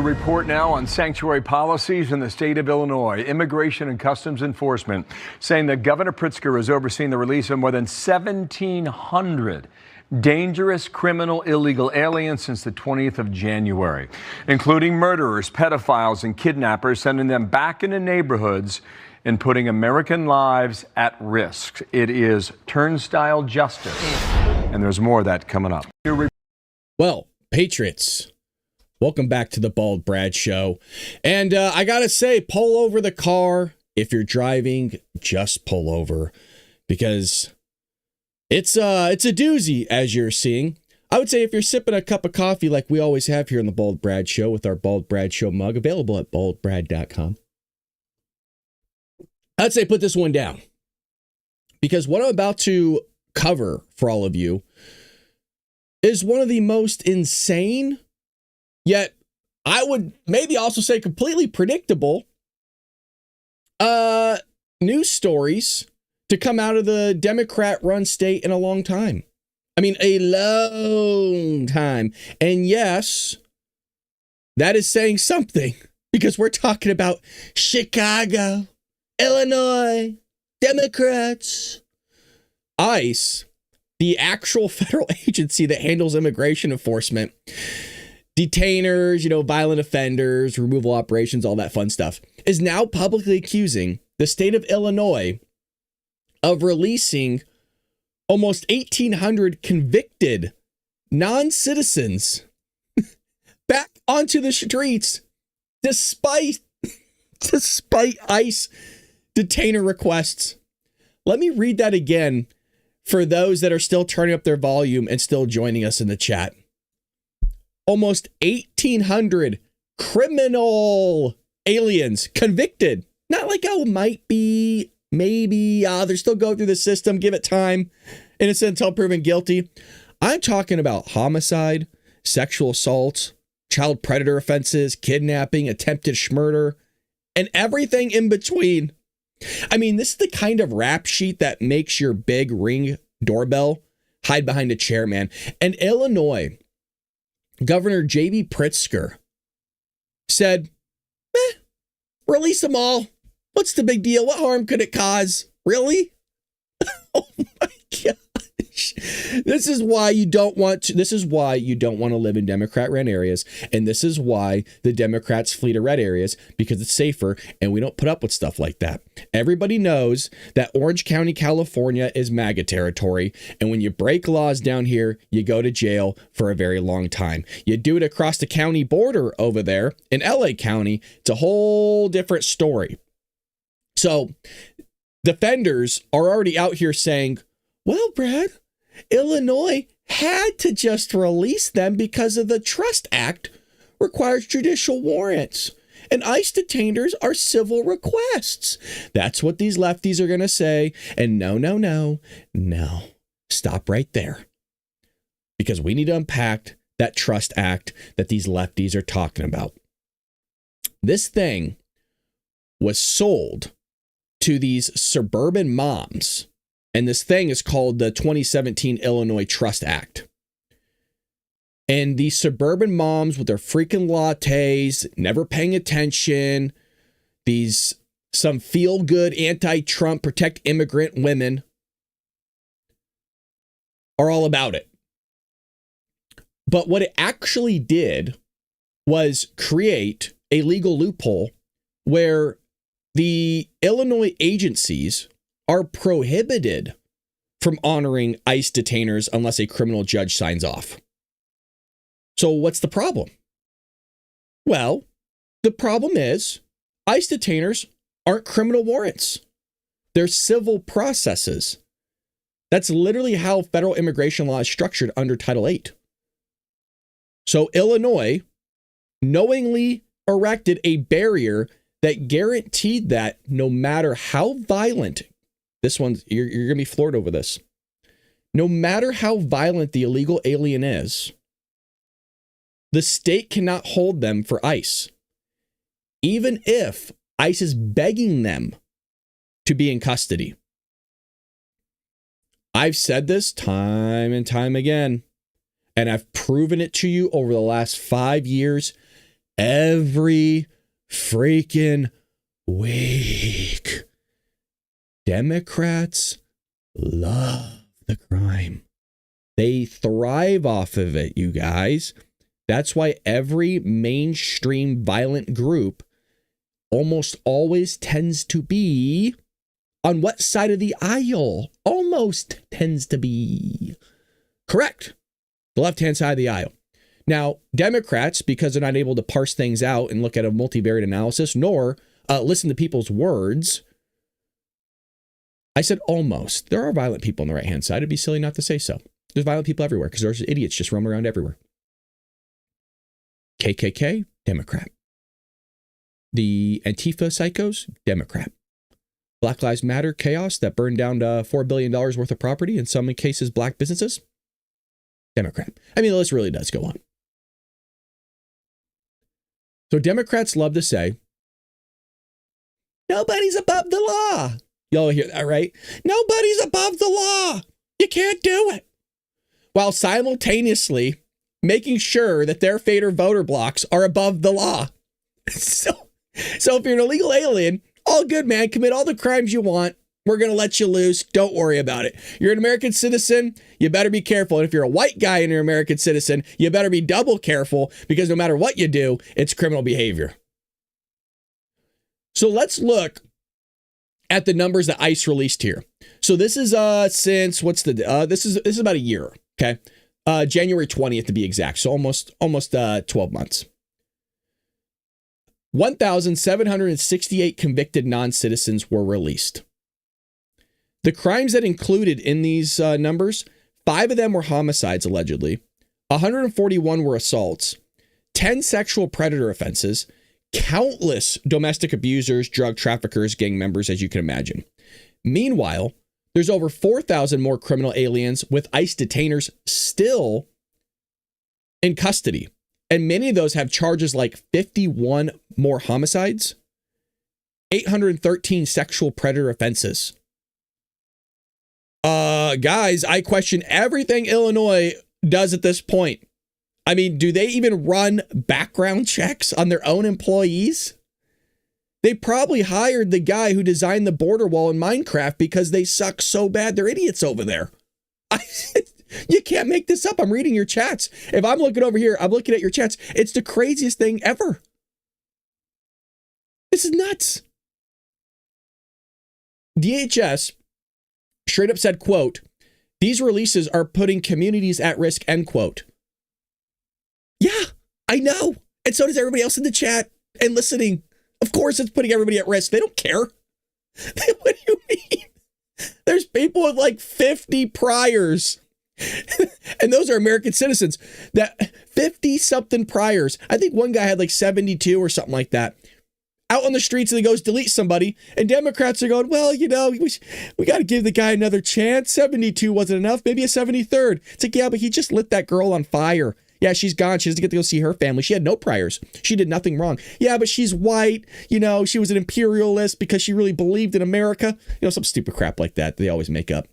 A report now on sanctuary policies in the state of Illinois. Immigration and Customs Enforcement saying that Governor Pritzker is overseeing the release of more than 1,700 dangerous criminal illegal aliens since the 20th of January, including murderers, pedophiles, and kidnappers, sending them back into neighborhoods and putting American lives at risk. It is turnstile justice, and there's more of that coming up. Well, Patriots, welcome back to the Bald Brad Show. And I gotta say, pull over the car. If you're driving, just pull over, because it's a doozy, as you're seeing. I would say if you're sipping a cup of coffee like we always have here on the Bald Brad Show with our Bald Brad Show mug, available at baldbrad.com. I'd say put this one down, because what I'm about to cover for all of you is one of the most insane, yet I would maybe also say completely predictable news stories to come out of the Democrat-run state in a long time. I mean, a long time. And yes, that is saying something, because we're talking about Chicago, Illinois, Democrats. ICE, the actual federal agency that handles immigration enforcement, detainers, violent offenders, removal operations, all that fun stuff, is now publicly accusing the state of Illinois of releasing almost 1,800 convicted non-citizens back onto the streets despite ICE detainer requests. Let me read that again for those that are still turning up their volume and still joining us in the chat. Almost 1,800 criminal aliens convicted. Not like, might be, maybe, they're still going through the system, give it time, innocent until proven guilty. I'm talking about homicide, sexual assault, child predator offenses, kidnapping, attempted murder, and everything in between. I mean, this is the kind of rap sheet that makes your big Ring doorbell hide behind a chair, man. And Illinois Governor J.B. Pritzker said, release them all. What's the big deal? What harm could it cause? Really? Oh my gosh. This is why you don't want to live in Democrat-ran areas. And this is why the Democrats flee to red areas, because it's safer and we don't put up with stuff like that. Everybody knows that Orange County, California is MAGA territory. And when you break laws down here, you go to jail for a very long time. You do it across the county border over there in LA County, it's a whole different story. So defenders are already out here saying, well, Brad, Illinois had to just release them because of the Trust Act requires judicial warrants. And ICE detainers are civil requests. That's what these lefties are going to say. And no. Stop right there. Because we need to unpack that Trust Act that these lefties are talking about. This thing was sold to these suburban moms. And this thing is called the 2017 Illinois Trust Act. And these suburban moms with their freaking lattes, never paying attention, some feel-good anti-Trump, protect immigrant women are all about it. But what it actually did was create a legal loophole where the Illinois agencies are prohibited from honoring ICE detainers unless a criminal judge signs off. So what's the problem? Well, the problem is ICE detainers aren't criminal warrants. They're civil processes. That's literally how federal immigration law is structured under Title VIII. So Illinois knowingly erected a barrier that guaranteed that no matter how violent, this one's, you're going to be floored over this. No matter how violent the illegal alien is, the state cannot hold them for ICE. Even if ICE is begging them to be in custody. I've said this time and time again, and I've proven it to you over the last 5 years. every freaking week. Democrats love the crime. They thrive off of it, you guys. That's why every mainstream violent group almost always tends to be on what side of the aisle? Almost tends to be. Correct. The left-hand side of the aisle. Now, Democrats, because they're not able to parse things out and look at a multivariate analysis, nor listen to people's words. I said almost. There are violent people on the right-hand side. It'd be silly not to say so. There's violent people everywhere because there's idiots just roaming around everywhere. KKK, Democrat. The Antifa psychos, Democrat. Black Lives Matter chaos that burned down $4 billion worth of property, in some cases black businesses, Democrat. I mean, the list really does go on. So Democrats love to say, nobody's above the law. Y'all hear that, right? Nobody's above the law. You can't do it. While simultaneously making sure that their fader voter blocks are above the law. So if you're an illegal alien, all good, man. Commit all the crimes you want. We're going to let you loose. Don't worry about it. You're an American citizen. You better be careful. And if you're a white guy and you're an American citizen, you better be double careful because no matter what you do, it's criminal behavior. So let's look at the numbers that ICE released here. So this is since this is about a year. Okay. January 20th to be exact. So almost 12 months. 1,768 convicted non-citizens were released. The crimes that included in these numbers, 5 of them were homicides, allegedly. 141 were assaults, 10 sexual predator offenses, countless domestic abusers, drug traffickers, gang members, as you can imagine. Meanwhile, there's over 4,000 more criminal aliens with ICE detainers still in custody. And many of those have charges like 51 more homicides, 813 sexual predator offenses. Guys, I question everything Illinois does at this point. I mean, do they even run background checks on their own employees? They probably hired the guy who designed the border wall in Minecraft because they suck so bad they're idiots over there. You can't make this up. I'm reading your chats. If I'm looking over here, I'm looking at your chats. It's the craziest thing ever. This is nuts. DHS straight up said, quote, these releases are putting communities at risk, end quote. Yeah, I know. And so does everybody else in the chat and listening. Of course, it's putting everybody at risk. They don't care. What do you mean? There's people with like 50 priors. And those are American citizens. That 50 something priors. I think one guy had like 72 or something like that. Out on the streets and he goes delete somebody. And Democrats are going, well, you know, we got to give the guy another chance. 72 wasn't enough. Maybe a 73rd. It's like, yeah, but he just lit that girl on fire. Yeah, she's gone. She doesn't get to go see her family. She had no priors. She did nothing wrong. Yeah, but she's white. You know, she was an imperialist because she really believed in America. You know, some stupid crap like that they always make up.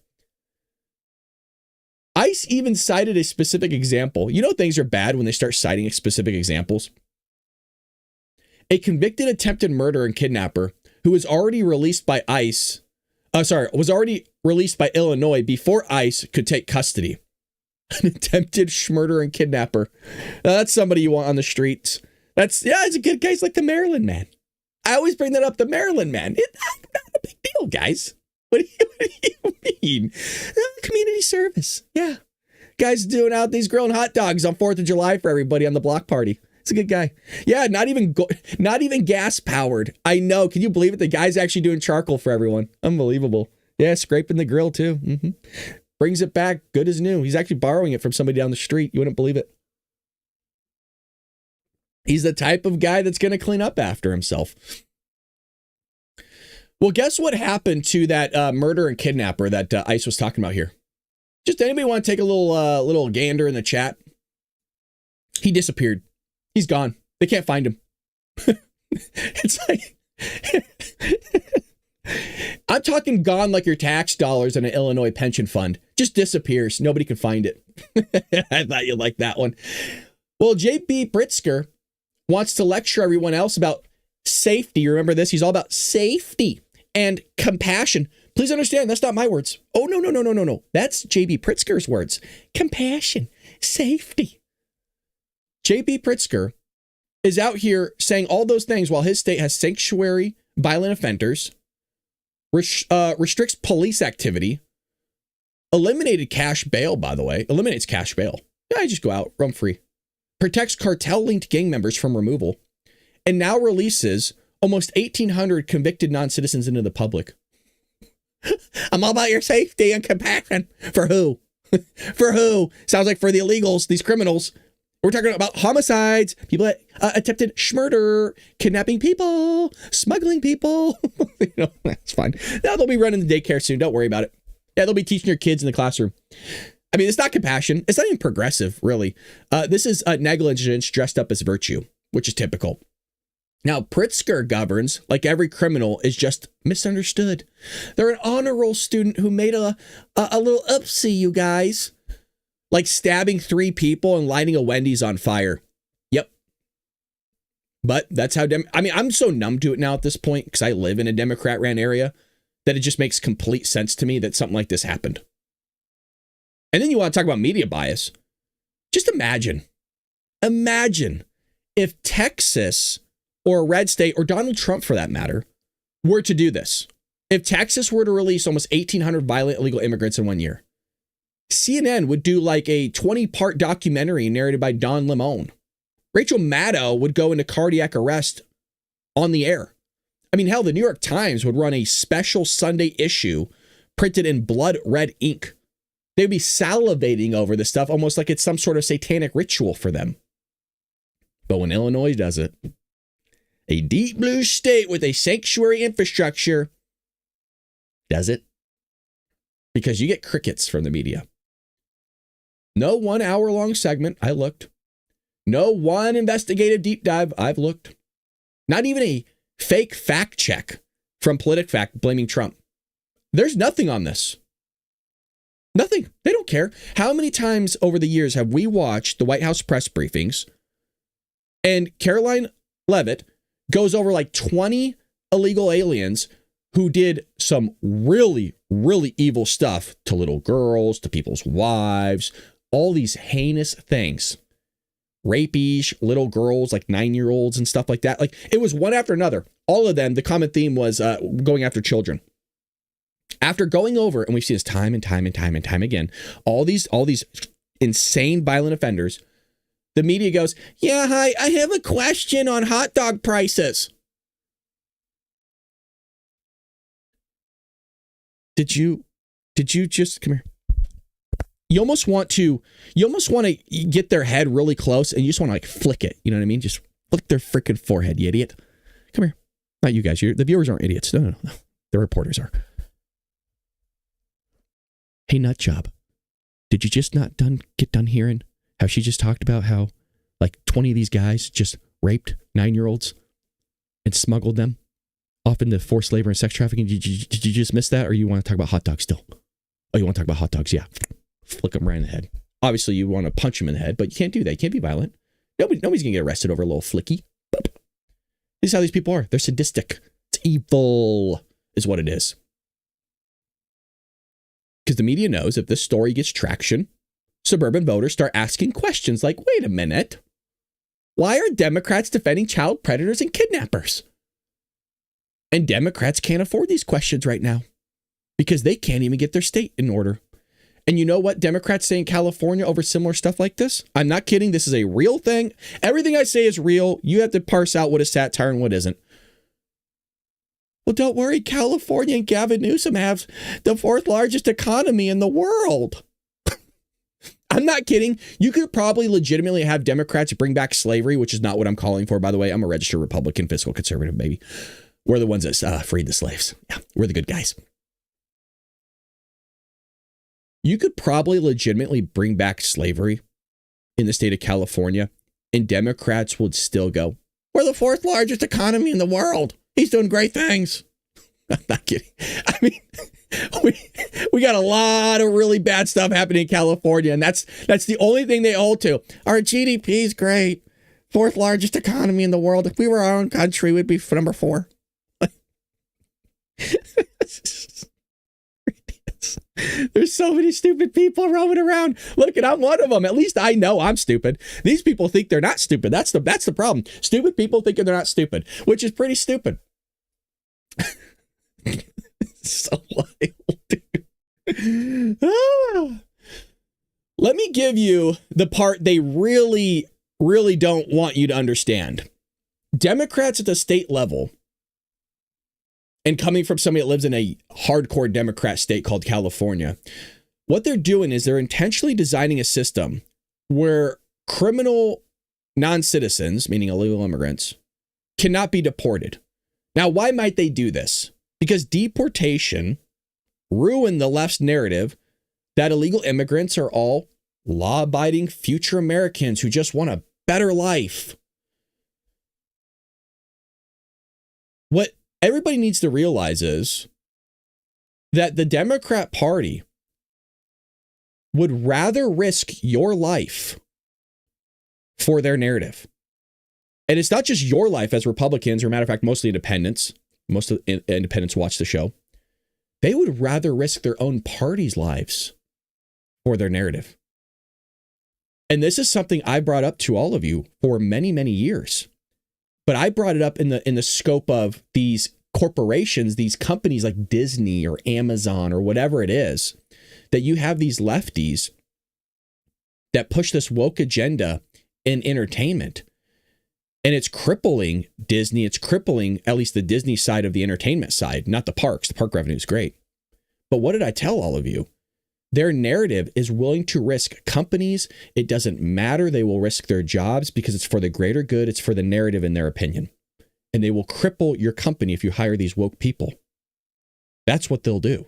ICE even cited a specific example. You know, things are bad when they start citing specific examples. A convicted attempted murderer and kidnapper who was already released by ICE, was already released by Illinois before ICE could take custody. An attempted murderer and kidnapper. Now, that's somebody you want on the streets. It's a good guy. He's like the Maryland man. I always bring that up, the Maryland man. It's not a big deal, guys. What do you mean? Community service. Yeah. Guy's doing out these grilling hot dogs on 4th of July for everybody on the block party. It's a good guy. Yeah, not even gas powered. I know. Can you believe it? The guy's actually doing charcoal for everyone. Unbelievable. Yeah, scraping the grill too. Mm-hmm. Brings it back good as new. He's actually borrowing it from somebody down the street. You wouldn't believe it. He's the type of guy that's going to clean up after himself. Well, guess what happened to that murderer and kidnapper that ICE was talking about here? Just anybody want to take a little gander in the chat? He disappeared. He's gone. They can't find him. It's like... I'm talking gone like your tax dollars in an Illinois pension fund. Just disappears. Nobody can find it. I thought you'd like that one. Well, J.B. Pritzker wants to lecture everyone else about safety. Remember this? He's all about safety and compassion. Please understand, that's not my words. Oh, no. That's J.B. Pritzker's words. Compassion, safety. J.B. Pritzker is out here saying all those things while his state has sanctuary violent offenders, restricts police activity, eliminated cash bail, by the way, eliminates cash bail. Yeah, I just go out, roam free. Protects cartel-linked gang members from removal, and now releases almost 1,800 convicted non-citizens into the public. I'm all about your safety and compassion. For who? For who? Sounds like for the illegals, these criminals. We're talking about homicides, people that attempted murder, kidnapping people, smuggling people. That's fine. Now they'll be running the daycare soon. Don't worry about it. Yeah, they'll be teaching your kids in the classroom. I mean, it's not compassion. It's not even progressive, really. This is negligence dressed up as virtue, which is typical. Now, Pritzker governs like every criminal is just misunderstood. They're an honor roll student who made a little oopsie, you guys. Like stabbing 3 people and lighting a Wendy's on fire. Yep. But that's how, I'm so numb to it now at this point because I live in a Democrat-ran area that it just makes complete sense to me that something like this happened. And then you want to talk about media bias. Just imagine if Texas or a red state or Donald Trump, for that matter, were to do this. If Texas were to release almost 1,800 violent illegal immigrants in 1 year, CNN would do like a 20-part documentary narrated by Don Lemon. Rachel Maddow would go into cardiac arrest on the air. I mean, hell, the New York Times would run a special Sunday issue printed in blood red ink. They'd be salivating over this stuff almost like it's some sort of satanic ritual for them. But when Illinois does it, a deep blue state with a sanctuary infrastructure does it, because you get crickets from the media. No 1 hour long segment, I looked. No one investigative deep dive, I've looked. Not even a fake fact check from PolitiFact blaming Trump. There's nothing on this. Nothing. They don't care. How many times over the years have we watched the White House press briefings and Caroline Leavitt goes over like 20 illegal aliens who did some really, really evil stuff to little girls, to people's wives, all these heinous things. Rapish little girls, like 9-year-olds and stuff like that. Like it was one after another. All of them, the common theme was going after children. After going over, and we've seen this time and time again, all these insane violent offenders, the media goes, yeah, hi, I have a question on hot dog prices. Did you just come here? You almost want to get their head really close and you just want to like flick it. You know what I mean? Just flick their freaking forehead, you idiot. Come here. Not you guys. The viewers aren't idiots. No. The reporters are. Hey, nut job. Did you just not get done hearing how she just talked about how like 20 of these guys just raped 9-year-olds and smuggled them off into forced labor and sex trafficking? Did you just miss that? Or you want to talk about hot dogs still? Oh, you want to talk about hot dogs? Yeah. Flick them right in the head. Obviously, you want to punch them in the head, but you can't do that. You can't be violent. Nobody's going to get arrested over a little flicky. This is how these people are. They're sadistic. It's evil is what it is. Because the media knows if this story gets traction, suburban voters start asking questions like, wait a minute. Why are Democrats defending child predators and kidnappers? And Democrats can't afford these questions right now because they can't even get their state in order. And you know what Democrats say in California over similar stuff like this? I'm not kidding. This is a real thing. Everything I say is real. You have to parse out what is satire and what isn't. Well, don't worry. California and Gavin Newsom have the 4th largest economy in the world. I'm not kidding. You could probably legitimately have Democrats bring back slavery, which is not what I'm calling for, by the way. I'm a registered Republican, fiscal conservative, baby. We're the ones that freed the slaves. Yeah, we're the good guys. You could probably legitimately bring back slavery in the state of California, and Democrats would still go, we're the 4th largest economy in the world. He's doing great things. I'm not kidding. I mean, we got a lot of really bad stuff happening in California, and that's the only thing they hold to. Our GDP is great. fourth largest economy in the world. If we were our own country, we'd be number 4. There's so many stupid people roaming around. Look, and I'm one of them. At least I know I'm stupid. These people think they're not stupid. That's the problem. Stupid people thinking they're not stupid, which is pretty stupid. So wild, dude. Let me give you the part they really, really don't want you to understand. Democrats at the state level, and coming from somebody that lives in a hardcore Democrat state called California, what they're doing is they're intentionally designing a system where criminal non-citizens, meaning illegal immigrants, cannot be deported. Now, why might they do this? Because deportation ruined the left's narrative that illegal immigrants are all law-abiding future Americans who just want a better life. What everybody needs to realize is that the Democrat Party would rather risk your life for their narrative. And it's not just your life as Republicans, or matter of fact, mostly independents. Most of the independents watch the show. They would rather risk their own party's lives for their narrative. And this is something I brought up to all of you for many, many years. But I brought it up in the scope of these corporations, these companies like Disney or Amazon or whatever it is, that you have these lefties that push this woke agenda in entertainment. And it's crippling Disney. It's crippling at least the Disney side of the entertainment side, not the parks. The park revenue is great. But what did I tell all of you? Their narrative is willing to risk companies. It doesn't matter. They will risk their jobs because it's for the greater good. It's for the narrative in their opinion. And they will cripple your company if you hire these woke people. That's what they'll do.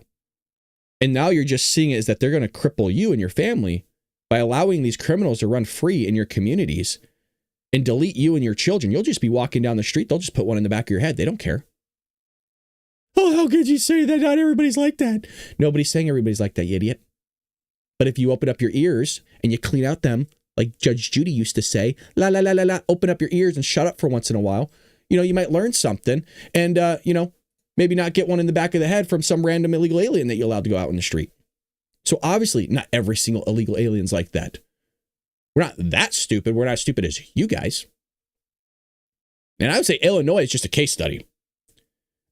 And now you're just seeing it as that they're going to cripple you and your family by allowing these criminals to run free in your communities and delete you and your children. You'll just be walking down the street. They'll just put one in the back of your head. They don't care. Oh, how could you say that? Not everybody's like that. Nobody's saying everybody's like that, you idiot. But if you open up your ears and you clean out them, like Judge Judy used to say, la, la, la, la, la, open up your ears and shut up for once in a while, you might learn something and, maybe not get one in the back of the head from some random illegal alien that you're allowed to go out in the street. So obviously not every single illegal alien's like that. We're not that stupid. We're not as stupid as you guys. And I would say Illinois is just a case study.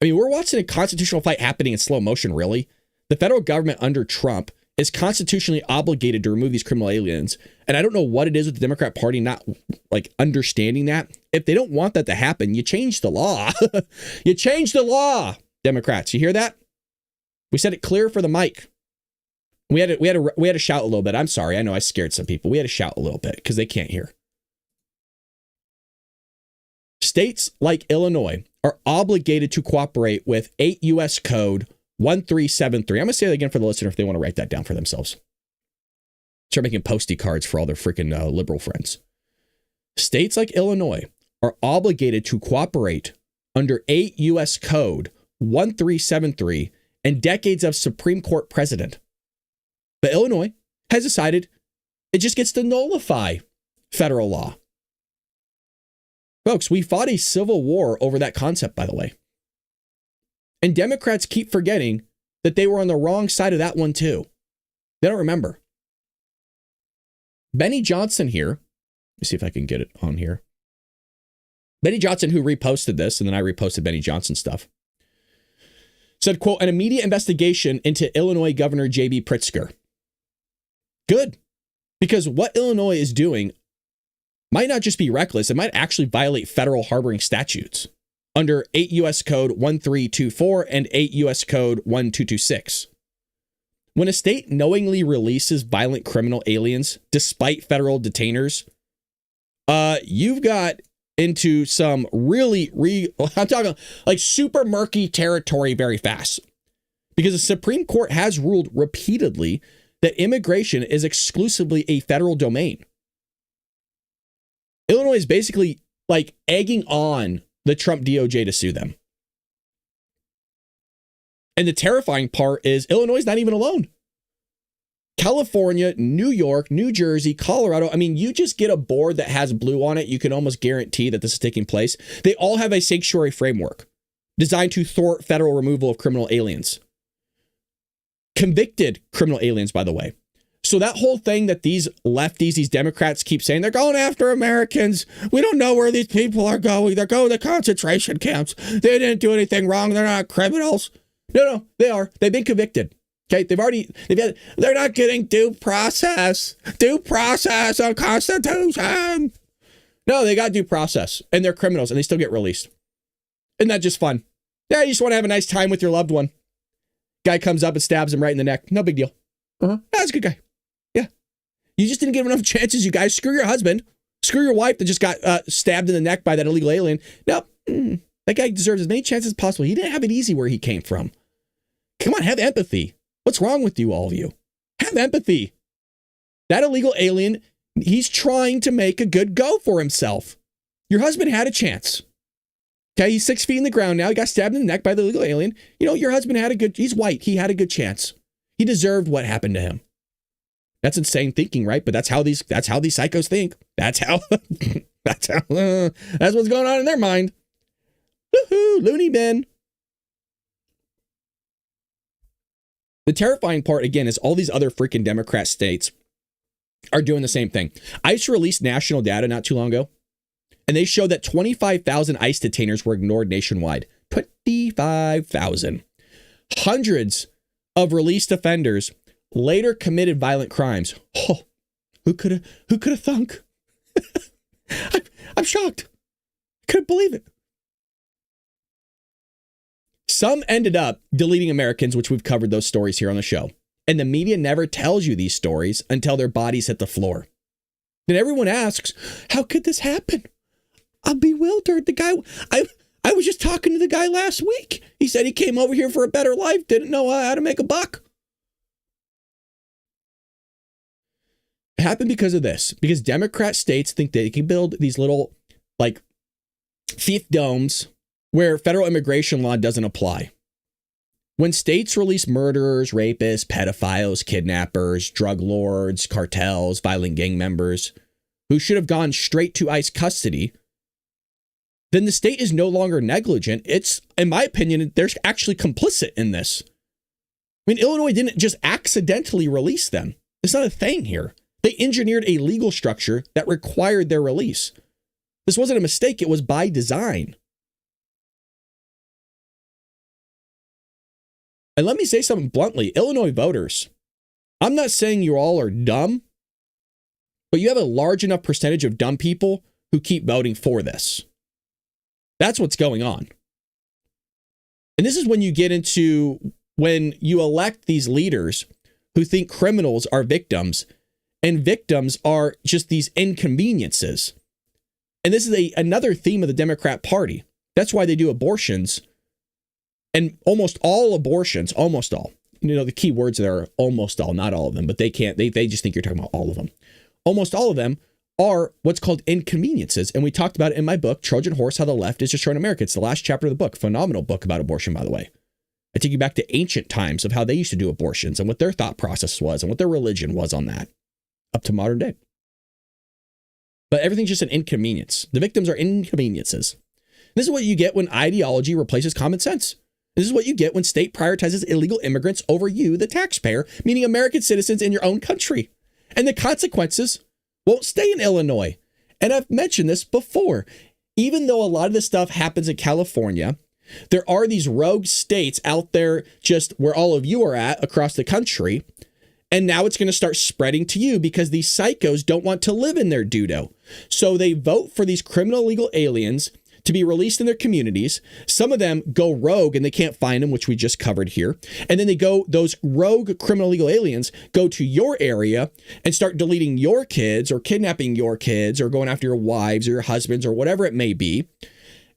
I mean, we're watching a constitutional fight happening in slow motion, really. The federal government under Trump is constitutionally obligated to remove these criminal aliens. And I don't know what it is with the Democrat Party not understanding that. If they don't want that to happen, you change the law. You change the law, Democrats. You hear that? We said it clear for the mic. We had to shout a little bit. I'm sorry. I know I scared some people. We had to shout a little bit because they can't hear. States like Illinois are obligated to cooperate with 8 U.S. Code 1373. I'm going to say that again for the listener if they want to write that down for themselves. Start making postie cards for all their freaking liberal friends. States like Illinois are obligated to cooperate under 8 U.S. Code 1373 and decades of Supreme Court precedent. But Illinois has decided it just gets to nullify federal law. Folks, we fought a civil war over that concept, by the way. And Democrats keep forgetting that they were on the wrong side of that one, too. They don't remember. Benny Johnson here. Let me see if I can get it on here. Benny Johnson, who reposted this, and then I reposted Benny Johnson stuff, said, quote, an immediate investigation into Illinois Governor J.B. Pritzker. Good. Because what Illinois is doing might not just be reckless. It might actually violate federal harboring statutes under 8 U.S. Code 1324 and 8 U.S. Code 1226. When a state knowingly releases violent criminal aliens despite federal detainers, you've got into some I'm talking like super murky territory very fast. Because the Supreme Court has ruled repeatedly that immigration is exclusively a federal domain. Illinois is basically like egging on the Trump DOJ to sue them. And the terrifying part is Illinois is not even alone. California, New York, New Jersey, Colorado. I mean, you just get a board that has blue on it. You can almost guarantee that this is taking place. They all have a sanctuary framework designed to thwart federal removal of criminal aliens. Convicted criminal aliens, by the way. So that whole thing that these lefties, these Democrats keep saying, they're going after Americans. We don't know where these people are going. They're going to concentration camps. They didn't do anything wrong. They're not criminals. No, they are. They've been convicted. Okay, they're not getting due process on Constitution. No, they got due process, and they're criminals, and they still get released. Isn't that just fun? Yeah, you just want to have a nice time with your loved one. Guy comes up and stabs him right in the neck. No big deal. That's a good guy. Yeah. You just didn't give enough chances, you guys. Screw your husband. Screw your wife that just got stabbed in the neck by that illegal alien. No, that guy deserves as many chances as possible. He didn't have it easy where he came from. Come on, have empathy. What's wrong with you, all of you? Have empathy. That illegal alien, he's trying to make a good go for himself. Your husband had a chance. Okay, he's 6 feet in the ground now. He got stabbed in the neck by the illegal alien. You know, your husband he's white. He had a good chance. He deserved what happened to him. That's insane thinking, right? But that's how these psychos think. That's what's going on in their mind. Woohoo, loony bin. The terrifying part, again, is all these other freaking Democrat states are doing the same thing. ICE released national data not too long ago, and they showed that 25,000 ICE detainers were ignored nationwide. 25,000. Hundreds of released offenders later committed violent crimes. Oh, who could have thunk? I'm shocked. Couldn't believe it. Some ended up deleting Americans, which we've covered those stories here on the show. And the media never tells you these stories until their bodies hit the floor. Then everyone asks, how could this happen? I'm bewildered. The guy, I was just talking to the guy last week. He said he came over here for a better life, didn't know how to make a buck. It happened because of this. Because Democrat states think they can build these little, like, fiefdoms where federal immigration law doesn't apply. When states release murderers, rapists, pedophiles, kidnappers, drug lords, cartels, violent gang members, who should have gone straight to ICE custody, then the state is no longer negligent. It's, in my opinion, they're actually complicit in this. I mean, Illinois didn't just accidentally release them. It's not a thing here. They engineered a legal structure that required their release. This wasn't a mistake. It was by design. And let me say something bluntly, Illinois voters, I'm not saying you all are dumb, but you have a large enough percentage of dumb people who keep voting for this. That's what's going on. And this is when you get into when you elect these leaders who think criminals are victims and victims are just these inconveniences. And this is another theme of the Democrat Party. That's why they do abortions. And almost all abortions, almost all, you know, the key words there are almost all, not all of them, but they just think you're talking about all of them. Almost all of them are what's called inconveniences. And we talked about it in my book, Trojan Horse, How the Left is Destroying America. It's the last chapter of the book. Phenomenal book about abortion, by the way. I take you back to ancient times of how they used to do abortions and what their thought process was and what their religion was on that up to modern day. But everything's just an inconvenience. The victims are inconveniences. This is what you get when ideology replaces common sense. This is what you get when state prioritizes illegal immigrants over you, the taxpayer, meaning American citizens in your own country. And the consequences won't stay in Illinois. And I've mentioned this before. Even though a lot of this stuff happens in California, there are these rogue states out there just where all of you are at across the country. And now it's going to start spreading to you because these psychos don't want to live in their dudo. So they vote for these criminal illegal aliens to be released in their communities. Some of them go rogue and they can't find them, which we just covered here. And then those rogue criminal illegal aliens go to your area and start deleting your kids or kidnapping your kids or going after your wives or your husbands or whatever it may be.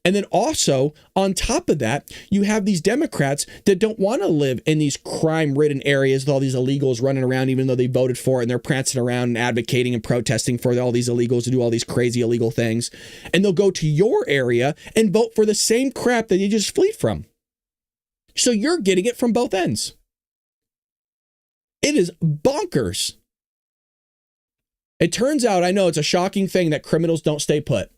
And then also, on top of that, you have these Democrats that don't want to live in these crime-ridden areas with all these illegals running around, even though they voted for it, and they're prancing around and advocating and protesting for all these illegals to do all these crazy illegal things. And they'll go to your area and vote for the same crap that you just flee from. So you're getting it from both ends. It is bonkers. It turns out, I know it's a shocking thing that criminals don't stay put.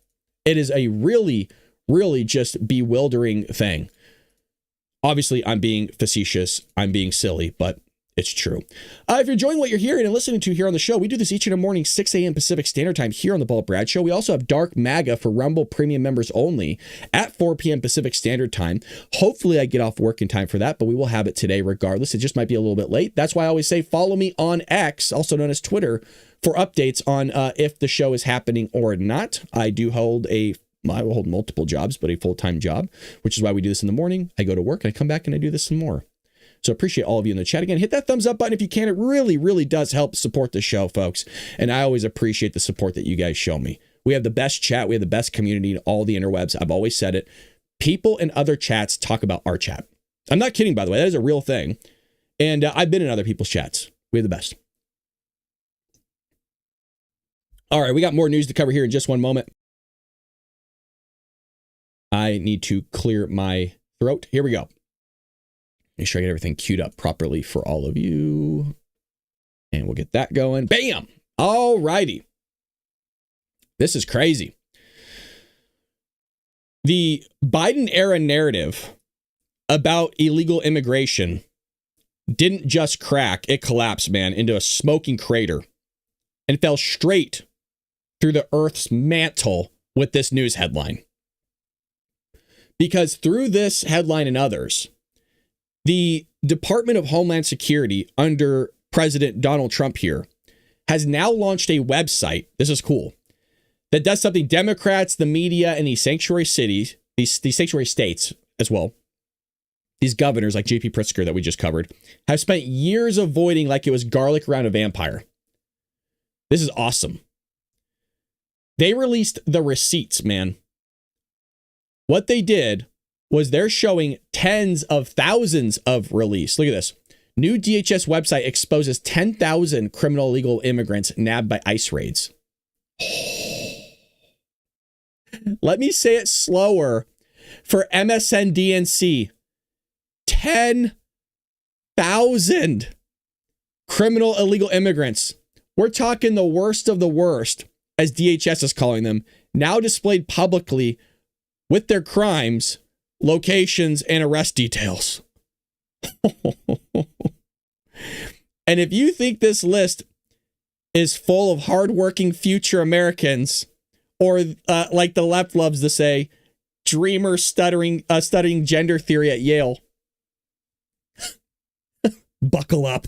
It is a really, really just bewildering thing. Obviously, I'm being facetious. I'm being silly, but it's true. If you're enjoying what you're hearing and listening to here on the show, we do this each and every morning, 6 a.m. Pacific Standard Time here on the Bald Brad Show. We also have Dark MAGA for Rumble Premium members only at 4 p.m. Pacific Standard Time. Hopefully I get off work in time for that, but we will have it today regardless. It just might be a little bit late. That's why I always say follow me on X, also known as Twitter, for updates on if the show is happening or not. I will hold multiple jobs, but a full-time job, which is why we do this in the morning. I go to work and I come back and I do this some more. So appreciate all of you in the chat. Again, hit that thumbs up button if you can. It really, really does help support the show, folks. And I always appreciate the support that you guys show me. We have the best chat. We have the best community in all the interwebs. I've always said it. People in other chats talk about our chat. I'm not kidding, by the way. That is a real thing. And I've been in other people's chats. We have the best. All right, we got more news to cover here in just one moment. I need to clear my throat. Here we go. Make sure I get everything queued up properly for all of you. And we'll get that going. Bam! All righty. This is crazy. The Biden era narrative about illegal immigration didn't just crack. It collapsed, man, into a smoking crater and fell straight through the Earth's mantle with this news headline. Because through this headline and others, the Department of Homeland Security under President Donald Trump here has now launched a website. This is cool. That does something Democrats, the media, and these sanctuary cities, these sanctuary states as well, these governors like J.P. Pritzker that we just covered, have spent years avoiding like it was garlic around a vampire. This is awesome. They released the receipts, man. What they did was they're showing tens of thousands of release. Look at this. New DHS website exposes 10,000 criminal illegal immigrants nabbed by ICE raids. Let me say it slower for MSNDNC. 10,000 criminal illegal immigrants. We're talking the worst of the worst, as DHS is calling them, now displayed publicly with their crimes, locations, and arrest details. And if you think this list is full of hardworking future Americans, or like the left loves to say, dreamers studying gender theory at Yale, buckle up.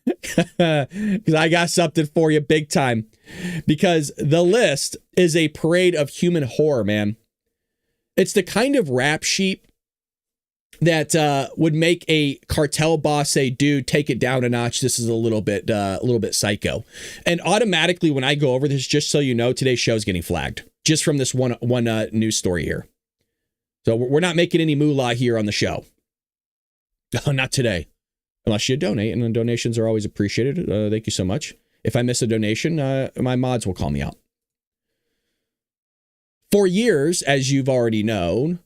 Because I got something for you big time. Because the list is a parade of human horror, man. It's the kind of rap sheet that would make a cartel boss say, dude, take it down a notch. This is a little bit psycho. And automatically when I go over this, just so you know, today's show is getting flagged just from this one news story here. So we're not making any moolah here on the show. Not today. Unless you donate, and donations are always appreciated. Thank you so much. If I miss a donation, my mods will call me out. For years, as you've already known,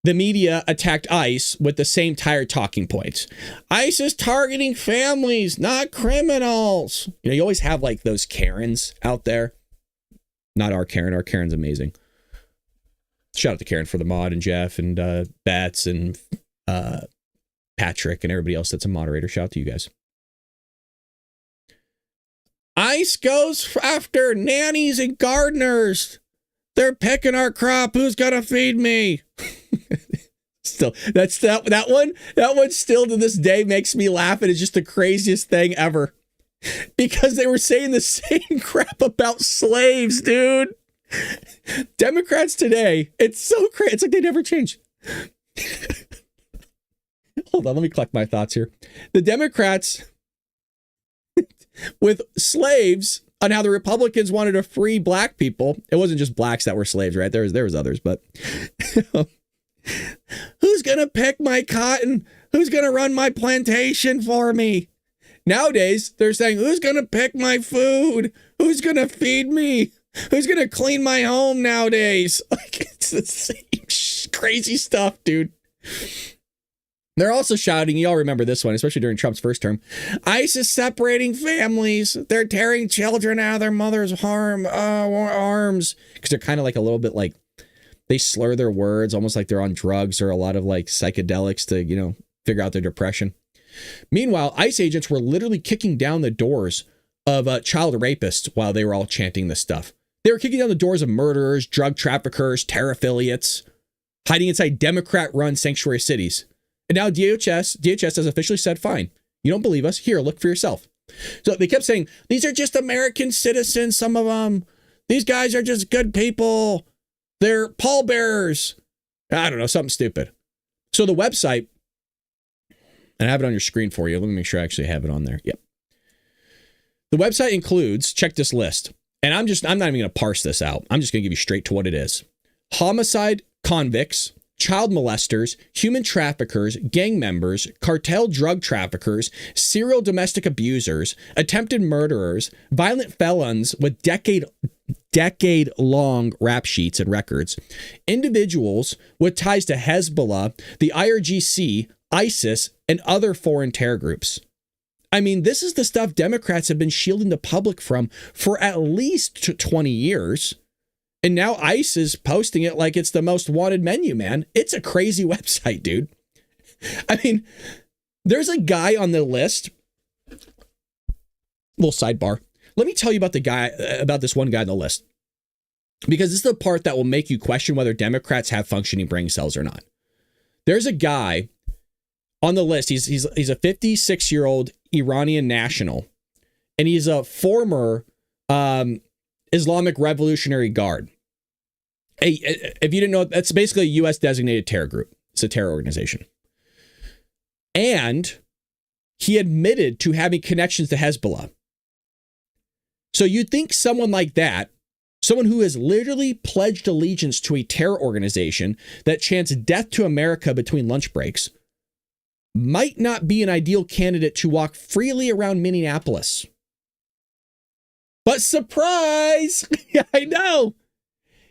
the media attacked ICE with the same tired talking points. ICE is targeting families, not criminals. You know, you always have like those Karens out there. Not our Karen. Our Karen's amazing. Shout out to Karen for the mod and Jeff and Bats and Patrick and everybody else that's a moderator. Shout out to you guys. ICE goes after nannies and gardeners. They're picking our crop. Who's gonna feed me? Still, that one still to this day makes me laugh, and it's just the craziest thing ever. Because they were saying the same crap about slaves, dude. Democrats today, it's so crazy. It's like they never change. Hold on, let me collect my thoughts here. The Democrats with slaves on how the Republicans wanted to free black people. It wasn't just blacks that were slaves, right? There was others, but who's going to pick my cotton? Who's going to run my plantation for me? Nowadays, they're saying, who's going to pick my food? Who's going to feed me? Who's going to clean my home nowadays? Like, it's the same crazy stuff, dude. They're also shouting, y'all remember this one, especially during Trump's first term, ICE is separating families. They're tearing children out of their mother's arms. Because they're kind of like a little bit like, they slur their words, almost like they're on drugs or a lot of like psychedelics to, you know, figure out their depression. Meanwhile, ICE agents were literally kicking down the doors of child rapists while they were all chanting this stuff. They were kicking down the doors of murderers, drug traffickers, terror affiliates, hiding inside Democrat-run sanctuary cities. And now DHS has officially said, fine, you don't believe us? Here, look for yourself. So they kept saying, these are just American citizens, some of them. These guys are just good people. They're pallbearers. I don't know, something stupid. So the website, and I have it on your screen for you. Let me make sure I actually have it on there. Yep. The website includes, check this list, and I'm not even going to parse this out. I'm just going to give you straight to what it is. Homicide convicts, child molesters, human traffickers, gang members, cartel drug traffickers, serial domestic abusers, attempted murderers, violent felons with decade-long rap sheets and records, individuals with ties to Hezbollah, the IRGC, ISIS, and other foreign terror groups. I mean, this is the stuff Democrats have been shielding the public from for at least 20 years. And now ICE is posting it like it's the most wanted menu, man. It's a crazy website, dude. I mean, there's a guy on the list. Little sidebar. Let me tell you about this one guy on the list. Because this is the part that will make you question whether Democrats have functioning brain cells or not. There's a guy on the list. He's a 56-year-old Iranian national. And he's a former Islamic Revolutionary Guard. If you didn't know, that's basically a U.S. designated terror group. It's a terror organization. And he admitted to having connections to Hezbollah. So you'd think someone like that, someone who has literally pledged allegiance to a terror organization that chants death to America between lunch breaks, might not be an ideal candidate to walk freely around Minneapolis. But surprise! Yeah, I know.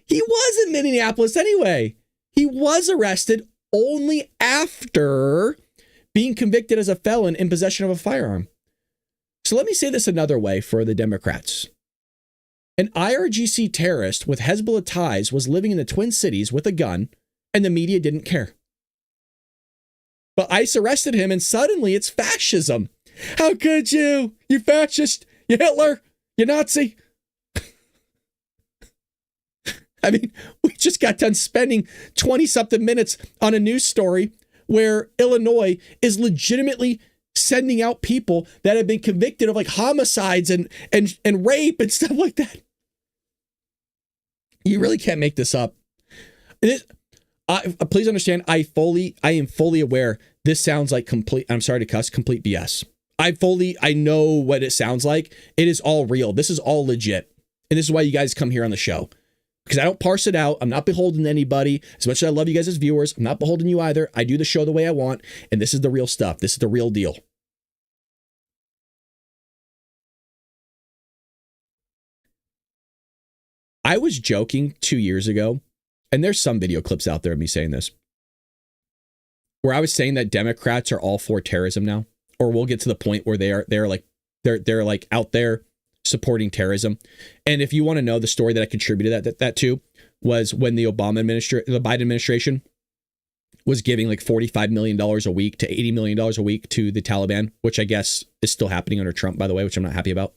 He was in Minneapolis anyway. He was arrested only after being convicted as a felon in possession of a firearm. So let me say this another way for the Democrats. An IRGC terrorist with Hezbollah ties was living in the Twin Cities with a gun, and the media didn't care. But ICE arrested him, and suddenly it's fascism. How could you? You fascist! You Hitler! You Nazi! I mean, we just got done spending 20-something minutes on a news story where Illinois is legitimately sending out people that have been convicted of like homicides and rape and stuff like that. You really can't make this up. Please understand, I am fully aware this sounds like complete BS. I know what it sounds like. It is all real. This is all legit. And this is why you guys come here on the show. Because I don't parse it out. I'm not beholden to anybody. As much as I love you guys as viewers, I'm not beholden to you either. I do the show the way I want. And this is the real stuff. This is the real deal. I was joking 2 years ago, and there's some video clips out there of me saying this, where I was saying that Democrats are all for terrorism now, or we'll get to the point where they're like out there supporting terrorism. And if you want to know the story that I contributed that to, was when the Biden administration was giving like $45 million a week to $80 million a week to the Taliban, which I guess is still happening under Trump, by the way, which I'm not happy about.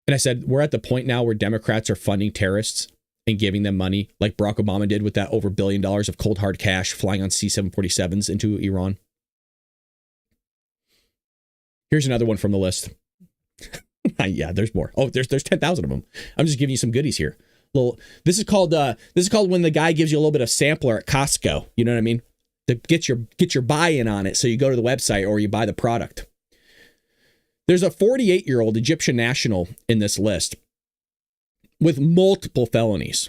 And I said, we're at the point now where Democrats are funding terrorists and giving them money like Barack Obama did with that over $1 billion of cold hard cash flying on C-747s into Iran. Here's another one from the list. Yeah, there's more. Oh, there's 10,000 of them. I'm just giving you some goodies here. This is called when the guy gives you a little bit of sampler at Costco. You know what I mean? To get your buy-in on it, so you go to the website or you buy the product. There's a 48-year-old Egyptian national in this list with multiple felonies.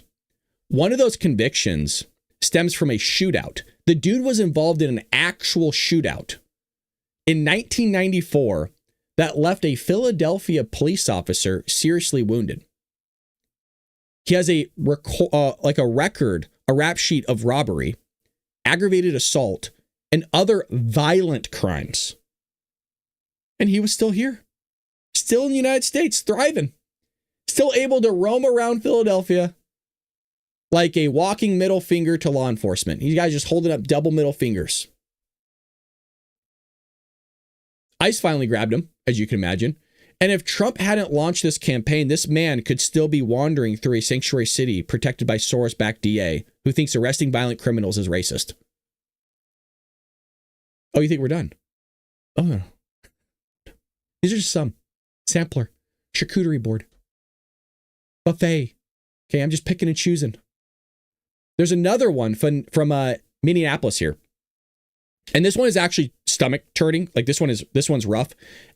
One of those convictions stems from a shootout. The dude was involved in an actual shootout in 1994 that left a Philadelphia police officer seriously wounded. He has a rap sheet of robbery, aggravated assault, and other violent crimes. And he was still here, still in the United States, thriving, still able to roam around Philadelphia like a walking middle finger to law enforcement. You guys just holding up double middle fingers. ICE finally grabbed him, as you can imagine. And if Trump hadn't launched this campaign, this man could still be wandering through a sanctuary city protected by Soros-backed DA who thinks arresting violent criminals is racist. Oh, you think we're done? Oh, no. These are just some. Sampler. Charcuterie board. Buffet. Okay, I'm just picking and choosing. There's another one from Minneapolis here. And this one is actually stomach turning. Like this one's rough.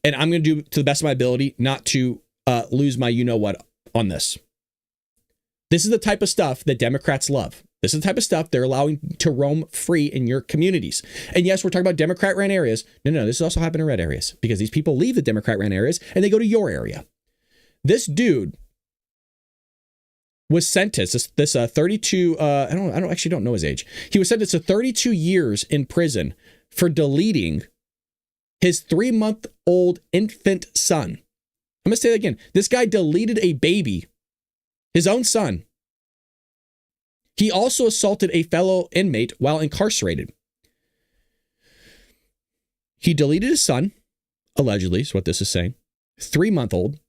And I'm going to do to the best of my ability not to lose my you-know-what on this. This is the type of stuff that Democrats love. This is the type of stuff they're allowing to roam free in your communities. And yes, we're talking about Democrat-ran areas. No, this also happened in red areas because these people leave the Democrat-ran areas and they go to your area. This dude was sentenced, this 32, I don't know his age. He was sentenced to 32 years in prison for deleting his 3-month-old infant son. I'm going to say that again. This guy deleted a baby, his own son. He also assaulted a fellow inmate while incarcerated. He deleted his son, allegedly, is what this is saying, 3-month-old.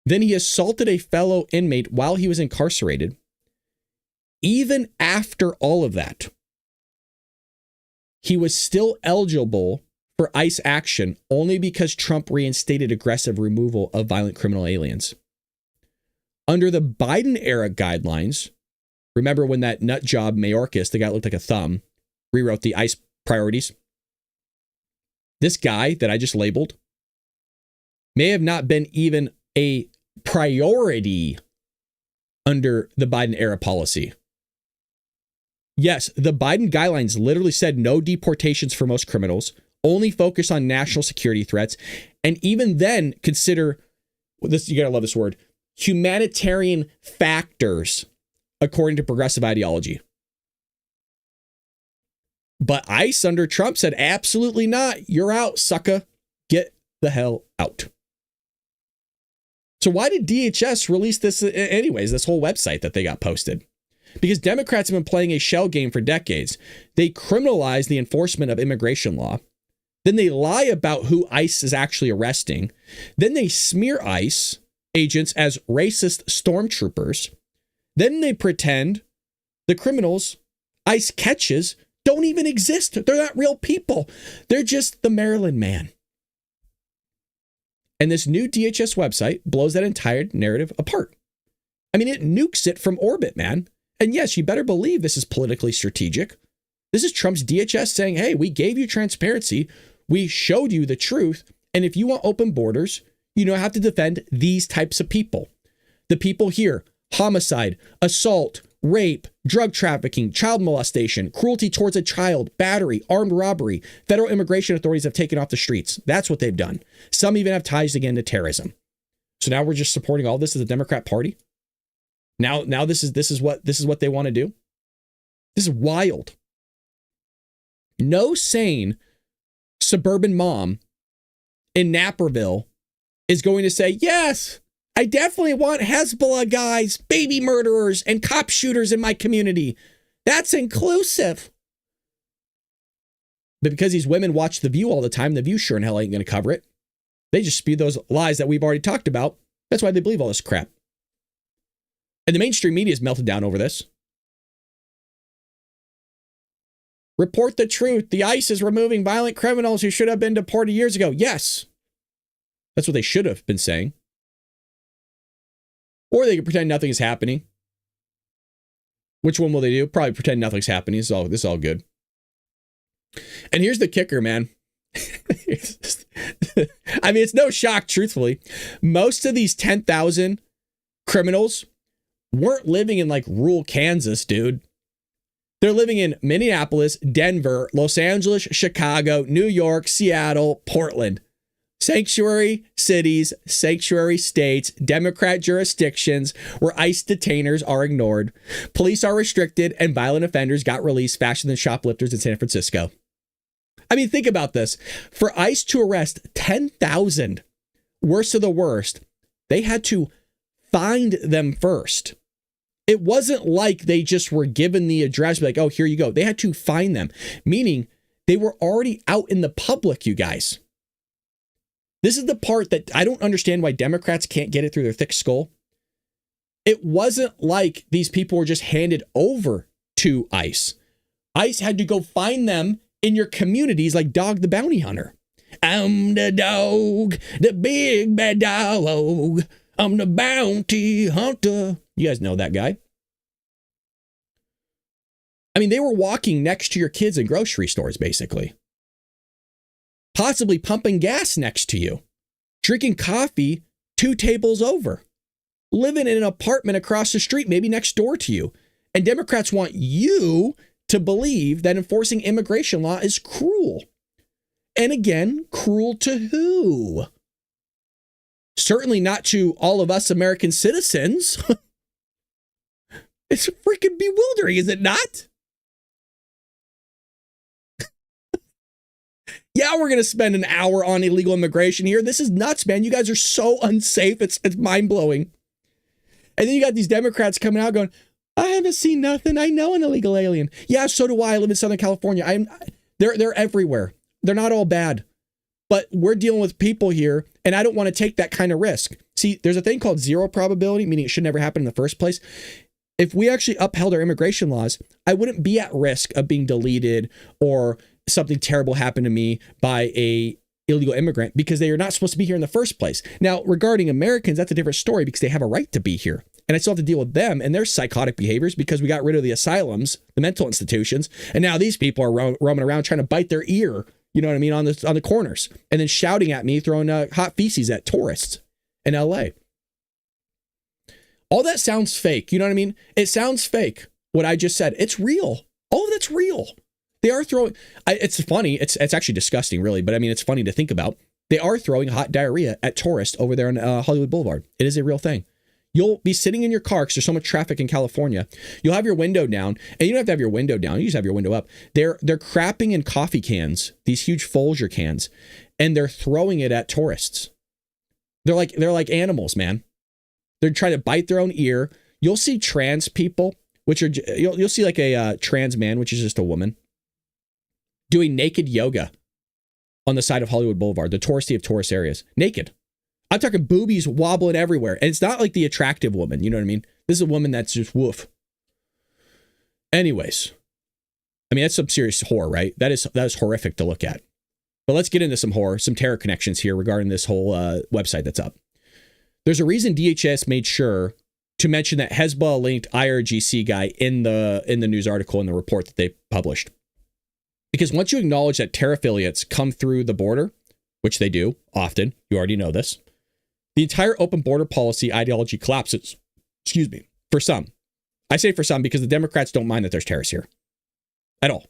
Then he assaulted a fellow inmate while he was incarcerated. Even after all of that, he was still eligible for ICE action only because Trump reinstated aggressive removal of violent criminal aliens. Under the Biden era guidelines, remember when that nut job Mayorkas, the guy that looked like a thumb, rewrote the ICE priorities? This guy that I just labeled may have not been even a priority under the Biden era policy. Yes, the Biden guidelines literally said no deportations for most criminals, only focus on national security threats, and even then consider this, you gotta love this word, humanitarian factors according to progressive ideology. But ICE under Trump said, absolutely not. You're out, sucker. Get the hell out. So why did DHS release this anyways, this whole website that they got posted? Because Democrats have been playing a shell game for decades. They criminalize the enforcement of immigration law. Then they lie about who ICE is actually arresting. Then they smear ICE agents as racist stormtroopers. Then they pretend the criminals ICE catches don't even exist. They're not real people. They're just the Maryland man. And this new DHS website blows that entire narrative apart. I mean, it nukes it from orbit, man. And yes, you better believe this is politically strategic. This is Trump's DHS saying, hey, we gave you transparency. We showed you the truth. And if you want open borders, you don't have to defend these types of people. The people here, homicide, assault, rape, drug trafficking, child molestation, cruelty towards a child, battery, armed robbery. Federal immigration authorities have taken off the streets. That's what they've done. Some even have ties again to terrorism. So now we're just supporting all this as a Democrat Party. Now this is what they want to do. This is wild. No sane suburban mom in Naperville is going to say, yes, I definitely want Hezbollah guys, baby murderers, and cop shooters in my community. That's inclusive. But because these women watch The View all the time, The View sure in hell ain't going to cover it. They just spew those lies that we've already talked about. That's why they believe all this crap. And the mainstream media is melted down over this. Report the truth. The ICE is removing violent criminals who should have been deported years ago. Yes. That's what they should have been saying. Or they can pretend nothing is happening. Which one will they do? Probably pretend nothing's happening. This is all good. And here's the kicker, man. I mean, it's no shock, truthfully. Most of these 10,000 criminals weren't living in like rural Kansas, dude. They're living in Minneapolis, Denver, Los Angeles, Chicago, New York, Seattle, Portland. Sanctuary cities, sanctuary states, Democrat jurisdictions where ICE detainers are ignored. Police are restricted and violent offenders got released faster than shoplifters in San Francisco. I mean, think about this. For ICE to arrest 10,000 worst of the worst, they had to find them first. It wasn't like they just were given the address, like, oh, here you go. They had to find them, meaning they were already out in the public, you guys. This is the part that I don't understand why Democrats can't get it through their thick skull. It wasn't like these people were just handed over to ICE. ICE had to go find them in your communities like Dog the Bounty Hunter. I'm the dog, the big bad dog. I'm the bounty hunter. You guys know that guy. I mean, they were walking next to your kids in grocery stores, basically. Possibly pumping gas next to you. Drinking coffee 2 tables over. Living in an apartment across the street, maybe next door to you. And Democrats want you to believe that enforcing immigration law is cruel. And again, cruel to who? Certainly not to all of us American citizens. It's freaking bewildering, is it not? Yeah, we're going to spend an hour on illegal immigration here. This is nuts, man. You guys are so unsafe. It's mind-blowing. And then you got these Democrats coming out going, I haven't seen nothing. I know an illegal alien. Yeah, so do I. I live in Southern California. They're everywhere. They're not all bad. But we're dealing with people here, and I don't want to take that kind of risk. See, there's a thing called zero probability, meaning it should never happen in the first place. If we actually upheld our immigration laws, I wouldn't be at risk of being deleted or something terrible happened to me by a illegal immigrant because they are not supposed to be here in the first place. Now, regarding Americans, that's a different story because they have a right to be here. And I still have to deal with them and their psychotic behaviors because we got rid of the asylums, the mental institutions. And now these people are roaming around trying to bite their ear, you know what I mean, on the corners. And then shouting at me, throwing hot feces at tourists in LA. All that sounds fake. You know what I mean? It sounds fake. What I just said, it's real. All of that's real. They are throwing, it's funny. It's actually disgusting, really. But I mean, it's funny to think about. They are throwing hot diarrhea at tourists over there on Hollywood Boulevard. It is a real thing. You'll be sitting in your car because there's so much traffic in California. You'll have your window down, and you don't have to have your window down. You just have your window up. They're crapping in coffee cans, these huge Folger cans, and they're throwing it at tourists. They're like animals, man. They're trying to bite their own ear. You'll see trans people, which are you'll see like a trans man, which is just a woman, doing naked yoga on the side of Hollywood Boulevard, the touristy of tourist areas, naked. I'm talking boobies wobbling everywhere. And it's not like the attractive woman. You know what I mean? This is a woman that's just woof. Anyways, I mean, that's some serious horror, right? That is horrific to look at. But let's get into some horror, some terror connections here regarding this whole website that's up. There's a reason DHS made sure to mention that Hezbollah-linked IRGC guy in the news article in the report that they published. Because once you acknowledge that terror affiliates come through the border, which they do often, you already know this, the entire open border policy ideology collapses. Excuse me. For some. I say for some because the Democrats don't mind that there's terrorists here. At all.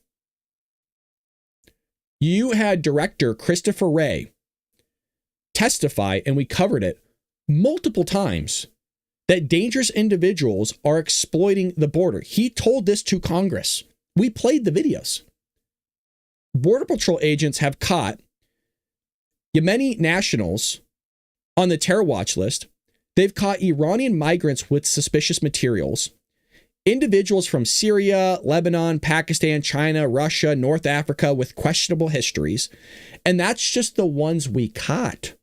You had director Christopher Wray testify, and we covered it multiple times, that dangerous individuals are exploiting the border. He told this to Congress. We played the videos. Border Patrol agents have caught Yemeni nationals on the terror watch list. They've caught Iranian migrants with suspicious materials, individuals from Syria, Lebanon, Pakistan, China, Russia, North Africa with questionable histories. And that's just the ones we caught.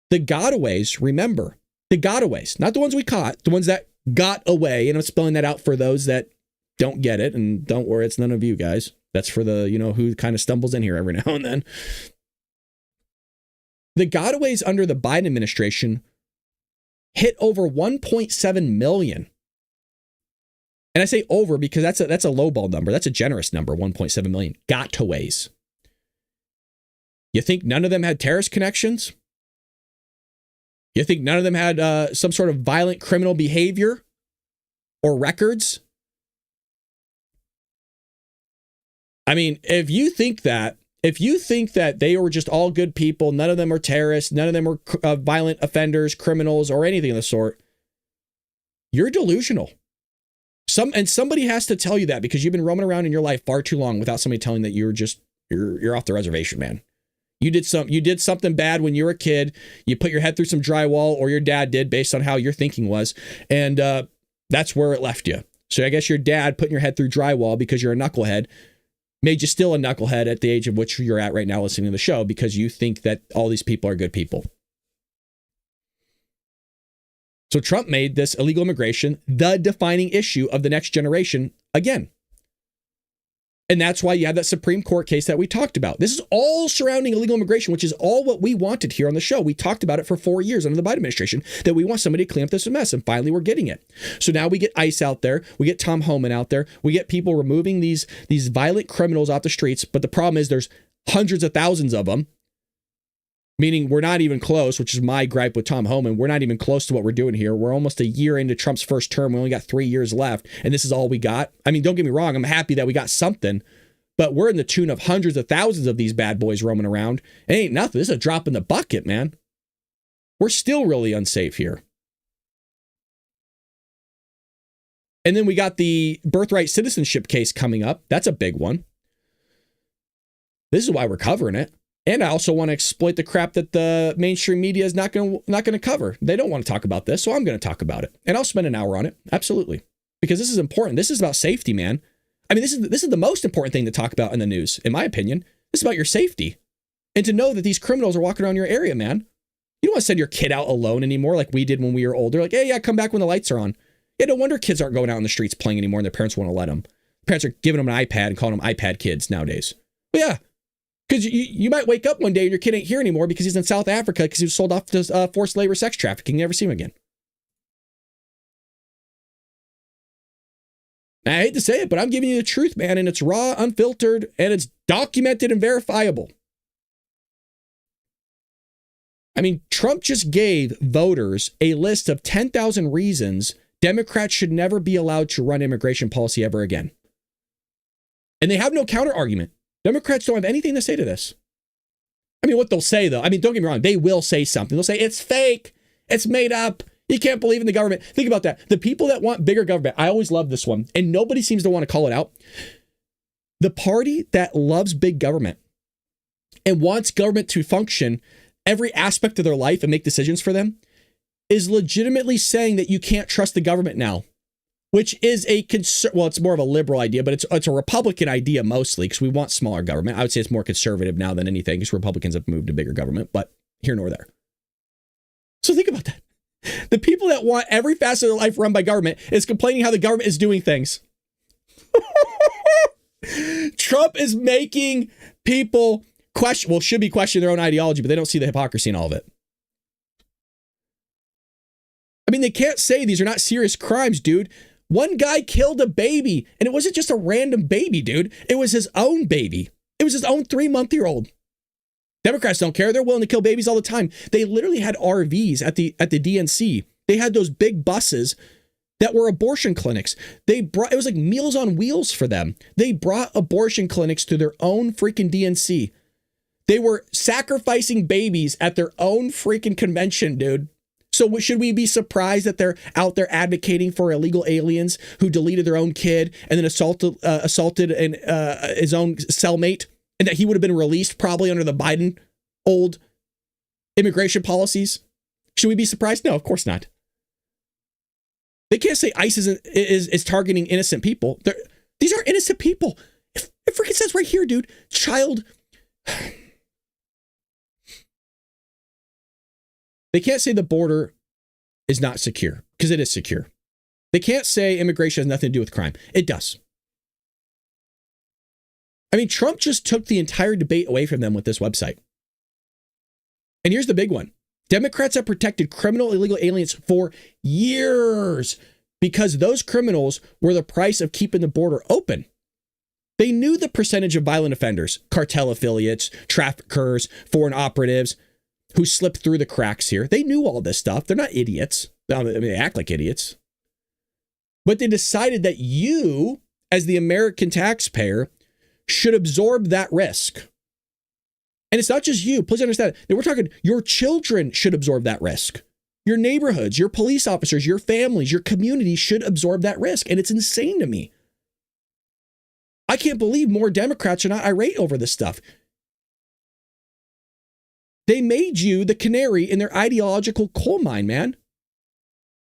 The gotaways, remember, the gotaways, not the ones we caught, the ones that got away. And I'm spelling that out for those that don't get it. And don't worry, it's none of you guys. That's for the, who kind of stumbles in here every now and then. The gotaways under the Biden administration hit over 1.7 million. And I say over because that's a lowball number. That's a generous number, 1.7 million gotaways. You think none of them had terrorist connections? You think none of them had some sort of violent criminal behavior or records? I mean, if you think that they were just all good people, none of them are terrorists, none of them are violent offenders, criminals, or anything of the sort, you're delusional. Somebody has to tell you that, because you've been roaming around in your life far too long without somebody telling that you're off the reservation, man. You did something bad when you were a kid. You put your head through some drywall, or your dad did, based on how your thinking was, and that's where it left you. So I guess your dad putting your head through drywall because you're a knucklehead made you still a knucklehead at the age of which you're at right now listening to the show, because you think that all these people are good people. So Trump made this illegal immigration the defining issue of the next generation again. And that's why you have that Supreme Court case that we talked about. This is all surrounding illegal immigration, which is all what we wanted here on the show. We talked about it for 4 years under the Biden administration, that we want somebody to clean up this mess, and finally we're getting it. So now we get ICE out there, we get Tom Homan out there, we get people removing these violent criminals off the streets, but the problem is there's hundreds of thousands of them, meaning we're not even close, which is my gripe with Tom Homan. We're not even close to what we're doing here. We're almost a year into Trump's first term. We only got 3 years left, and this is all we got. I mean, don't get me wrong. I'm happy that we got something, but we're in the tune of hundreds of thousands of these bad boys roaming around. It ain't nothing. This is a drop in the bucket, man. We're still really unsafe here. And then we got the birthright citizenship case coming up. That's a big one. This is why we're covering it. And I also want to exploit the crap that the mainstream media is not going to cover. They don't want to talk about this, so I'm going to talk about it. And I'll spend an hour on it. Absolutely. Because this is important. This is about safety, man. I mean, this is the most important thing to talk about in the news, in my opinion. This is about your safety. And to know that these criminals are walking around your area, man. You don't want to send your kid out alone anymore like we did when we were older. Like, hey, yeah, come back when the lights are on. Yeah, no wonder kids aren't going out in the streets playing anymore and their parents won't let them. Parents are giving them an iPad and calling them iPad kids nowadays. But yeah. Because you might wake up one day and your kid ain't here anymore because he's in South Africa because he was sold off to forced labor sex trafficking. You never see him again. I hate to say it, but I'm giving you the truth, man. And it's raw, unfiltered, and it's documented and verifiable. I mean, Trump just gave voters a list of 10,000 reasons Democrats should never be allowed to run immigration policy ever again. And they have no counter argument. Democrats don't have anything to say to this. I mean, what they'll say, though, I mean, don't get me wrong. They will say something. They'll say, it's fake. It's made up. You can't believe in the government. Think about that. The people that want bigger government, I always love this one, and nobody seems to want to call it out. The party that loves big government and wants government to function every aspect of their life and make decisions for them is legitimately saying that you can't trust the government now. Which is it's more of a liberal idea, but it's a Republican idea mostly, because we want smaller government. I would say it's more conservative now than anything, because Republicans have moved to bigger government, but here nor there. So think about that. The people that want every facet of their life run by government is complaining how the government is doing things. Trump is making people should be questioning their own ideology, but they don't see the hypocrisy in all of it. I mean, they can't say these are not serious crimes, dude. One guy killed a baby, and it wasn't just a random baby, dude. It was his own baby. It was his own 3-month-old. Democrats don't care. They're willing to kill babies all the time. They literally had RVs at the DNC. They had those big buses that were abortion clinics. It was like Meals on Wheels for them. They brought abortion clinics to their own freaking DNC. They were sacrificing babies at their own freaking convention, dude. So should we be surprised that they're out there advocating for illegal aliens who deleted their own kid and then assaulted his own cellmate, and that he would have been released probably under the Biden old immigration policies? Should we be surprised? No, of course not. They can't say ICE is targeting innocent people. These are innocent people. It freaking says right here, dude, child. They can't say the border is not secure, because it is secure. They can't say immigration has nothing to do with crime. It does. I mean, Trump just took the entire debate away from them with this website. And here's the big one. Democrats have protected criminal illegal aliens for years because those criminals were the price of keeping the border open. They knew the percentage of violent offenders, cartel affiliates, traffickers, foreign operatives, who slipped through the cracks here. They knew all this stuff. They're not idiots. I mean, they act like idiots. But they decided that you, as the American taxpayer, should absorb that risk. And it's not just you. Please understand. We're talking your children should absorb that risk. Your neighborhoods, your police officers, your families, your community should absorb that risk. And it's insane to me. I can't believe more Democrats are not irate over this stuff. They made you the canary in their ideological coal mine, man.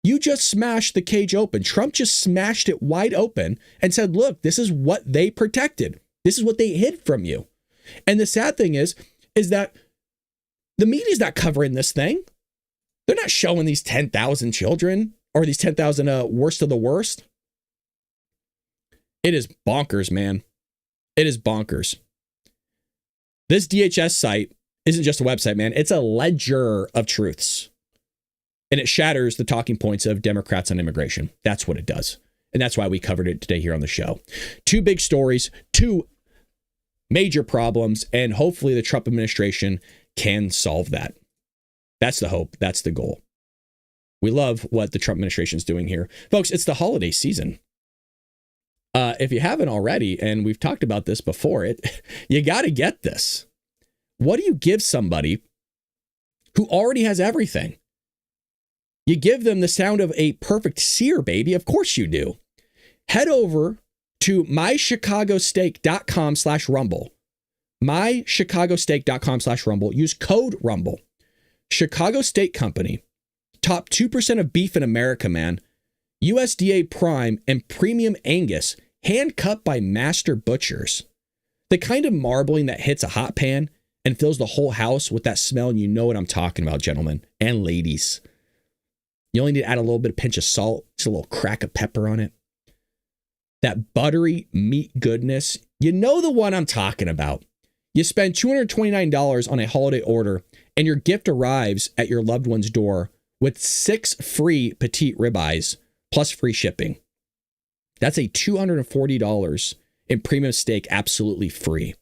You just smashed the cage open. Trump just smashed it wide open and said, look, this is what they protected. This is what they hid from you. And the sad thing is that the media's not covering this thing. They're not showing these 10,000 children or these 10,000 worst of the worst. It is bonkers, man. It is bonkers. This DHS site isn't just a website, man. It's a ledger of truths. And it shatters the talking points of Democrats on immigration. That's what it does. And that's why we covered it today here on the show. 2 big stories, 2 major problems, and hopefully the Trump administration can solve that. That's the hope. That's the goal. We love what the Trump administration is doing here. Folks, it's the holiday season. If you haven't already, and we've talked about this before, you got to get this. What do you give somebody who already has everything? You give them the sound of a perfect sear, baby. Of course you do. Head over to mychicagosteak.com/rumble. mychicagosteak.com/rumble. Use code rumble. Chicago Steak Company. Top 2% of beef in America, man. USDA Prime and Premium Angus, hand cut by master butchers. The kind of marbling that hits a hot pan and fills the whole house with that smell, and you know what I'm talking about, gentlemen and ladies. You only need to add a little bit of pinch of salt, just a little crack of pepper on it. That buttery meat goodness, you know the one I'm talking about. You spend $229 on a holiday order, and your gift arrives at your loved one's door with 6 free petite ribeyes plus free shipping. That's a $240 in premium steak, absolutely free.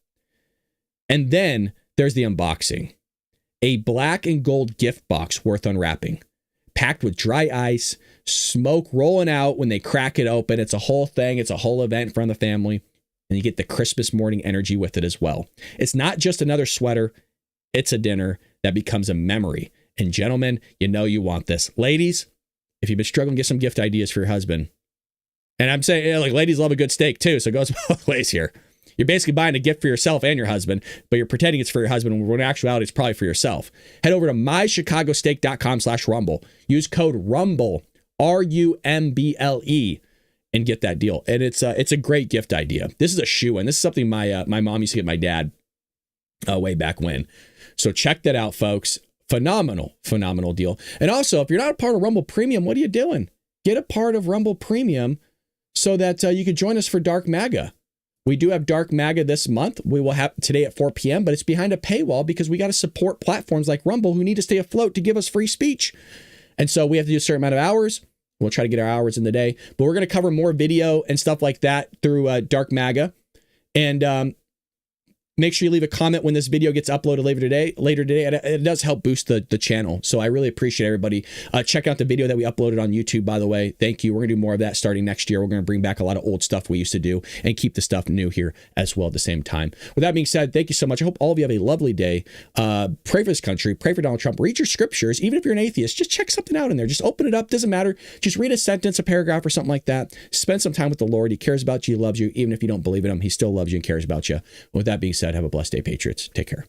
And then there's the unboxing. A black and gold gift box worth unwrapping, packed with dry ice, smoke rolling out when they crack it open. It's a whole thing. It's a whole event for the family. And you get the Christmas morning energy with it as well. It's not just another sweater. It's a dinner that becomes a memory. And gentlemen, you know you want this. Ladies, if you've been struggling, get some gift ideas for your husband. And I'm saying, like, ladies love a good steak too, so it goes both ways here. You're basically buying a gift for yourself and your husband, but you're pretending it's for your husband, when in actuality, it's probably for yourself. Head over to mychicagosteak.com/rumble. Use code RUMBLE, RUMBLE, and get that deal. And it's a great gift idea. This is a shoe-in. This is something my mom used to get my dad way back when. So check that out, folks. Phenomenal deal. And also, if you're not a part of Rumble Premium, what are you doing? Get a part of Rumble Premium so that you can join us for Dark MAGA. We do have Dark MAGA this month. We will have today at 4 p.m., but it's behind a paywall because we got to support platforms like Rumble who need to stay afloat to give us free speech. And so we have to do a certain amount of hours. We'll try to get our hours in the day, but we're going to cover more video and stuff like that through Dark MAGA. And make sure you leave a comment when this video gets uploaded later today. It does help boost the channel. So I really appreciate everybody. Check out the video that we uploaded on YouTube, by the way. Thank you. We're going to do more of that starting next year. We're going to bring back a lot of old stuff we used to do and keep the stuff new here as well at the same time. With that being said, thank you so much. I hope all of you have a lovely day. Pray for this country. Pray for Donald Trump. Read your scriptures. Even if you're an atheist, just check something out in there. Just open it up. Doesn't matter. Just read a sentence, a paragraph, or something like that. Spend some time with the Lord. He cares about you. He loves you. Even if you don't believe in him, he still loves you and cares about you. With that being said, have a blessed day, Patriots. Take care.